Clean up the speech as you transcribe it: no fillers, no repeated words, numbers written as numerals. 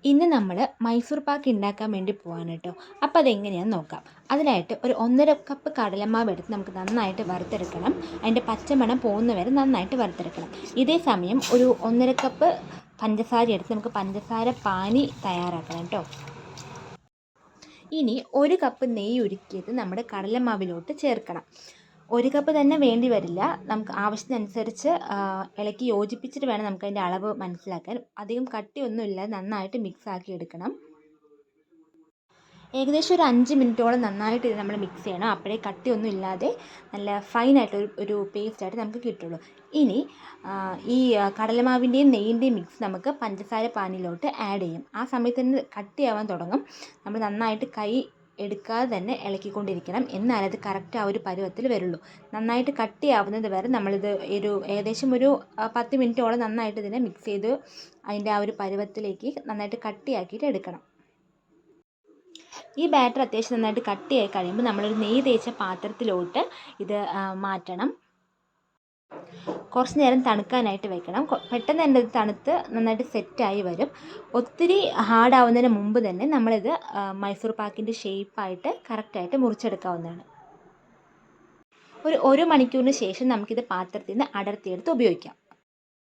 ഇന്ന് നമ്മൾ മൈസൂർ പാക്ക് ഉണ്ടാക്കാൻ വേണ്ടി പോവാണ് കേട്ടോ. അപ്പോൾ അതെങ്ങനെയാണെന്ന് നോക്കാം. അതിനായിട്ട് ഒരു 1.5 കപ്പ് കടലമാവ് എടുത്ത് നമുക്ക് നന്നായിട്ട് വറുത്തെടുക്കണം. അതിൻ്റെ പച്ചമണം പോകുന്ന വരെ നന്നായിട്ട് വറുത്തെടുക്കണം. ഇതേ സമയം ഒരു 1.5 കപ്പ് പഞ്ചസാര എടുത്ത് നമുക്ക് പഞ്ചസാര പാനി തയ്യാറാക്കണം കേട്ടോ. ഇനി 1 കപ്പ് നെയ്യ് ഉരുക്കിയത് നമ്മുടെ കടലമാവിലോട്ട് ചേർക്കണം. 1 കപ്പ് തന്നെ വേണ്ടി വരില്ല. നമുക്ക് ആവശ്യത്തിനനുസരിച്ച് ഇളക്കി യോജിപ്പിച്ചിട്ട് വേണം നമുക്കതിൻ്റെ അളവ് മനസ്സിലാക്കാൻ. അധികം കട്ടിയൊന്നും ഇല്ലാതെ നന്നായിട്ട് മിക്സ് ആക്കി എടുക്കണം. ഏകദേശം ഒരു 5 മിനിറ്റോളം നന്നായിട്ട് ഇത് നമ്മൾ മിക്സ് ചെയ്യണം. അപ്പോഴേ കട്ടിയൊന്നും ഇല്ലാതെ നല്ല ഫൈനായിട്ട് ഒരു പേസ്റ്റായിട്ട് നമുക്ക് കിട്ടുള്ളൂ. ഇനി ഈ കടലമാവിൻ്റെയും നെയ്യിൻ്റെയും മിക്സ് നമുക്ക് പഞ്ചസാര പാനിയിലോട്ട് ആഡ് ചെയ്യും. ആ സമയത്ത് തന്നെ കട്ടിയാവാൻ തുടങ്ങും. നമ്മൾ നന്നായിട്ട് കൈ എടുക്കാതെ തന്നെ ഇളക്കിക്കൊണ്ടിരിക്കണം. എന്നാലത് കറക്റ്റ് ആ ഒരു പരുവത്തിൽ വരുള്ളൂ. നന്നായിട്ട് കട്ടിയാവുന്നത് വരെ നമ്മളിത് ഏകദേശം ഒരു 10 മിനിറ്റോളം നന്നായിട്ട് ഇതിനെ മിക്സ് ചെയ്ത് അതിൻ്റെ ആ ഒരു പരുവത്തിലേക്ക് നന്നായിട്ട് കട്ടിയാക്കിയിട്ട് എടുക്കണം. ഈ ബാറ്റർ അത്യാവശ്യം നന്നായിട്ട് കട്ടിയായി കഴിയുമ്പോൾ നമ്മളൊരു നെയ്യ് തേച്ച പാത്രത്തിലോട്ട് ഇത് മാറ്റണം. കുറച്ച് നേരം തണുക്കാനായിട്ട് വെക്കണം. പെട്ടെന്ന് തന്നെ ഇത് തണുത്ത് നന്നായിട്ട് സെറ്റായി വരും. ഒത്തിരി ഹാർഡാവുന്നതിന് മുമ്പ് തന്നെ നമ്മളിത് മൈസൂർ പാക്കിൻ്റെ ഷേപ്പായിട്ട് കറക്റ്റായിട്ട് മുറിച്ചെടുക്കാവുന്നതാണ്. ഒരു മണിക്കൂറിന് ശേഷം നമുക്കിത് പാത്രത്തിൽ നിന്ന് അടർത്തിയെടുത്ത് ഉപയോഗിക്കാം.